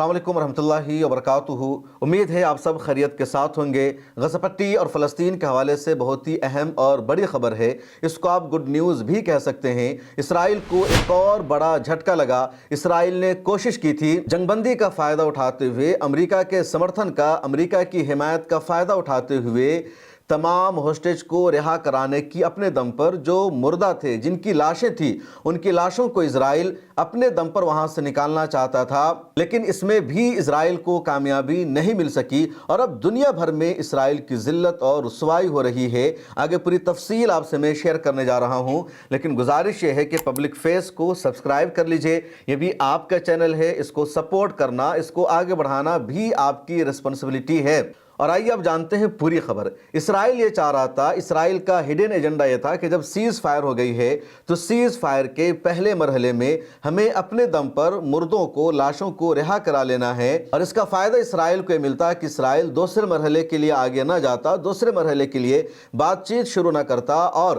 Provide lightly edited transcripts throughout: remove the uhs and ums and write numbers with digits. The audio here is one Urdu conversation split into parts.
السلام علیکم ورحمۃ اللہ وبرکاتہ۔ امید ہے آپ سب خیریت کے ساتھ ہوں گے۔ غزہ پٹی اور فلسطین کے حوالے سے بہت ہی اہم اور بڑی خبر ہے، اس کو آپ گڈ نیوز بھی کہہ سکتے ہیں۔ اسرائیل کو ایک اور بڑا جھٹکا لگا۔ اسرائیل نے کوشش کی تھی جنگ بندی کا فائدہ اٹھاتے ہوئے، امریکہ کے سمرتھن کا، امریکہ کی حمایت کا فائدہ اٹھاتے ہوئے تمام ہوسٹیج کو رہا کرانے کی اپنے دم پر، جو مردہ تھے، جن کی لاشیں تھیں، ان کی لاشوں کو اسرائیل اپنے دم پر وہاں سے نکالنا چاہتا تھا، لیکن اس میں بھی اسرائیل کو کامیابی نہیں مل سکی اور اب دنیا بھر میں اسرائیل کی ذلت اور رسوائی ہو رہی ہے۔ آگے پوری تفصیل آپ سے میں شیئر کرنے جا رہا ہوں، لیکن گزارش یہ ہے کہ پبلک فیس کو سبسکرائب کر لیجئے۔ یہ بھی آپ کا چینل ہے، اس کو سپورٹ کرنا، اس کو آگے بڑھانا بھی آپ کی ریسپانسبلٹی ہے۔ اور آئیے اب جانتے ہیں پوری خبر۔ اسرائیل یہ چاہ رہا تھا، اسرائیل کا ہڈن ایجنڈا یہ تھا کہ جب سیز فائر ہو گئی ہے تو سیز فائر کے پہلے مرحلے میں ہمیں اپنے دم پر مردوں کو، لاشوں کو رہا کرا لینا ہے، اور اس کا فائدہ اسرائیل کو یہ ملتا کہ اسرائیل دوسرے مرحلے کے لیے آگے نہ جاتا، دوسرے مرحلے کے لیے بات چیت شروع نہ کرتا، اور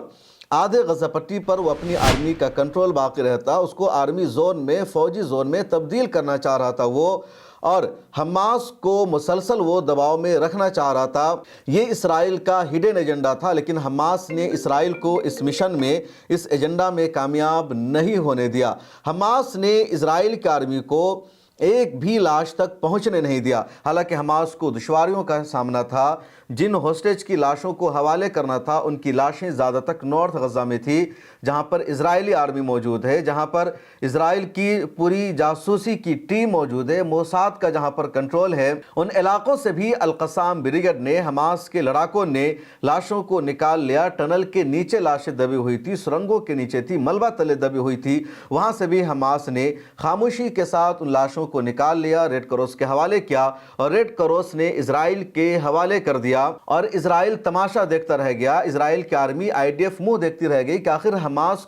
آدھے غزہ پٹی پر وہ اپنی آرمی کا کنٹرول باقی رہتا، اس کو آرمی زون میں، فوجی زون میں تبدیل کرنا چاہ رہا تھا وہ، اور حماس کو مسلسل وہ دباؤ میں رکھنا چاہ رہا تھا۔ یہ اسرائیل کا ہڈن ایجنڈا تھا، لیکن حماس نے اسرائیل کو اس مشن میں، اس ایجنڈا میں کامیاب نہیں ہونے دیا۔ حماس نے اسرائیل کی آرمی کو ایک بھی لاش تک پہنچنے نہیں دیا، حالانکہ حماس کو دشواریوں کا سامنا تھا۔ جن ہوسٹیج کی لاشوں کو حوالے کرنا تھا، ان کی لاشیں زیادہ تک نارتھ غزہ میں تھی، جہاں پر اسرائیلی آرمی موجود ہے، جہاں پر اسرائیل کی پوری جاسوسی کی ٹیم موجود ہے، موساد کا جہاں پر کنٹرول ہے۔ ان علاقوں سے بھی القسام بریگیڈ نے، حماس کے لڑاکوں نے لاشوں کو نکال لیا۔ ٹنل کے نیچے لاشیں دبی ہوئی تھی، سرنگوں کے نیچے تھی، ملبہ تلے دبی ہوئی تھی، وہاں سے بھی حماس نے خاموشی کے ساتھ ان لاشوں کو نکال لیا، ریڈ کراس کے حوالے کیا، اور ریڈ کراس نے اسرائیل کے حوالے کر دیا، اور اسرائیل تماشا دیکھتا رہ گیا۔ اسرائیل کی آرمی، IDF منہ دیکھتی رہ گئی کہ آخر حماس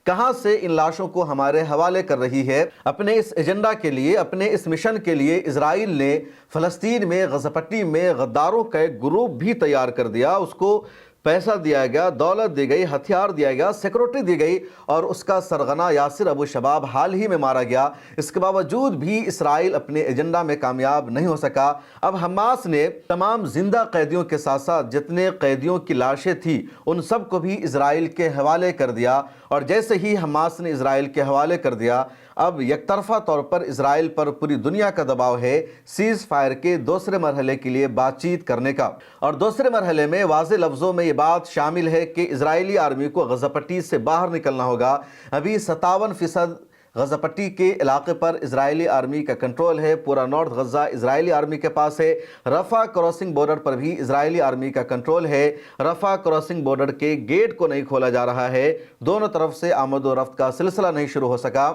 کہاں سے ان لاشوں کو ہمارے حوالے کر رہی ہے۔ اپنے اس ایجنڈا کے لیے، اپنے اس مشن کے لیے اسرائیل نے فلسطین میں، غزہ پٹی میں غداروں کا ایک گروپ بھی تیار کر دیا۔ اس کو پیسہ دیا گیا، دولت دی گئی، ہتھیار دیا گیا، سیکورٹی دی گئی، اور اس کا سرغنہ یاسر ابو شباب حال ہی میں مارا گیا۔ اس کے باوجود بھی اسرائیل اپنے ایجنڈا میں کامیاب نہیں ہو سکا۔ اب حماس نے تمام زندہ قیدیوں کے ساتھ ساتھ جتنے قیدیوں کی لاشیں تھیں، ان سب کو بھی اسرائیل کے حوالے کر دیا، اور جیسے ہی حماس نے اسرائیل کے حوالے کر دیا، اب یک طرفہ طور پر اسرائیل پر پوری دنیا کا دباؤ ہے سیز فائر کے دوسرے مرحلے کے لیے بات چیت کرنے کا۔ اور دوسرے مرحلے میں واضح لفظوں میں یہ بات شامل ہے کہ اسرائیلی آرمی کو غزہ پٹی سے باہر نکلنا ہوگا۔ ابھی 57% غزہ پٹی کے علاقے پر اسرائیلی آرمی کا کنٹرول ہے، پورا نارتھ غزہ اسرائیلی آرمی کے پاس ہے۔ رفح کراسنگ بارڈر پر بھی اسرائیلی آرمی کا کنٹرول ہے۔ رفح کراسنگ بارڈر کے گیٹ کو نہیں کھولا جا رہا ہے، دونوں طرف سے آمد و رفت کا سلسلہ نہیں شروع ہو سکا۔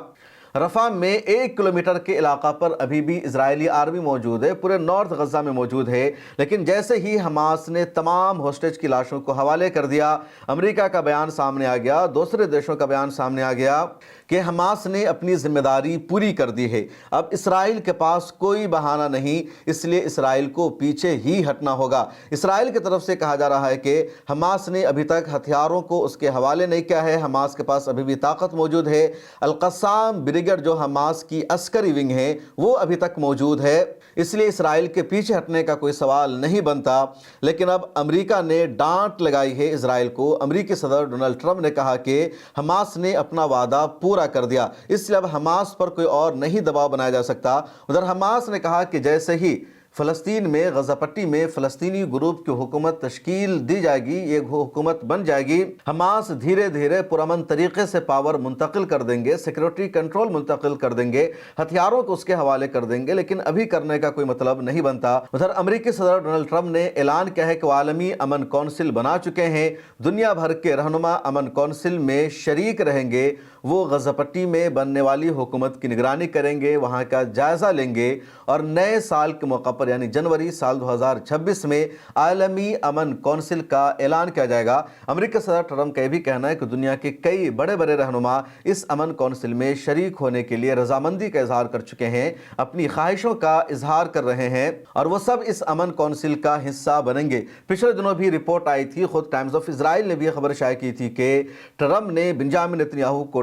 رفح میں 1 کلومیٹر کے علاقہ پر ابھی بھی اسرائیلی آرمی موجود ہے، پورے نارتھ غزہ میں موجود ہے، لیکن جیسے ہی حماس نے تمام ہوسٹیج کی لاشوں کو حوالے کر دیا، امریکہ کا بیان سامنے آ گیا، دوسرے دیشوں کا بیان سامنے آ گیا کہ حماس نے اپنی ذمہ داری پوری کر دی ہے۔ اب اسرائیل کے پاس کوئی بہانہ نہیں، اس لیے اسرائیل کو پیچھے ہی ہٹنا ہوگا۔ اسرائیل کی طرف سے کہا جا رہا ہے کہ حماس نے ابھی تک ہتھیاروں کو اس کے حوالے نہیں کیا ہے، حماس کے پاس ابھی بھی طاقت موجود ہے۔ القسام بریگیڈ جو حماس کی عسکری ونگ ہے، وہ ابھی تک موجود ہے، اس لیے اسرائیل کے پیچھے ہٹنے کا کوئی سوال نہیں بنتا۔ لیکن اب امریکہ نے ڈانٹ لگائی ہے اسرائیل کو۔ امریکی صدر ڈونلڈ ٹرمپ نے کہا کہ حماس نے اپنا وعدہ پورا کر دیا، اس لیے اب حماس پر کوئی اور نہیں دباؤ بنایا جا سکتا۔ ادھر حماس نے کہا کہ جیسے ہی فلسطین میں، غزہ پٹی میں فلسطینی گروپ کی حکومت تشکیل دی جائے گی، یہ حکومت بن جائے گی، حماس دھیرے دھیرے پرامن طریقے سے پاور منتقل کر دیں گے، سیکورٹی کنٹرول منتقل کر دیں گے، ہتھیاروں کو اس کے حوالے کر دیں گے، لیکن ابھی کرنے کا کوئی مطلب نہیں بنتا۔ ادھر امریکی صدر ڈونلڈ ٹرمپ نے اعلان کیا ہے کہ وہ عالمی امن کونسل بنا چکے ہیں، دنیا بھر کے رہنما امن کونسل میں شریک رہیں گے، وہ غزہ پٹی میں بننے والی حکومت کی نگرانی کریں گے، وہاں کا جائزہ لیں گے، اور نئے سال کے موقع پر یعنی جنوری سال 2026 میں عالمی امن کونسل کا اعلان کیا جائے گا۔ امریکی صدر ٹرمپ کا یہ بھی کہنا ہے کہ دنیا کے کئی بڑے بڑے رہنما اس امن کونسل میں شریک ہونے کے لیے رضامندی کا اظہار کر چکے ہیں، اپنی خواہشوں کا اظہار کر رہے ہیں، اور وہ سب اس امن کونسل کا حصہ بنیں گے۔ پچھلے دنوں بھی رپورٹ آئی تھی، خود ٹائمز آف اسرائیل نے بھی خبر شائع کی تھی کہ ٹرمپ نے بنجامن نتنیاہو کو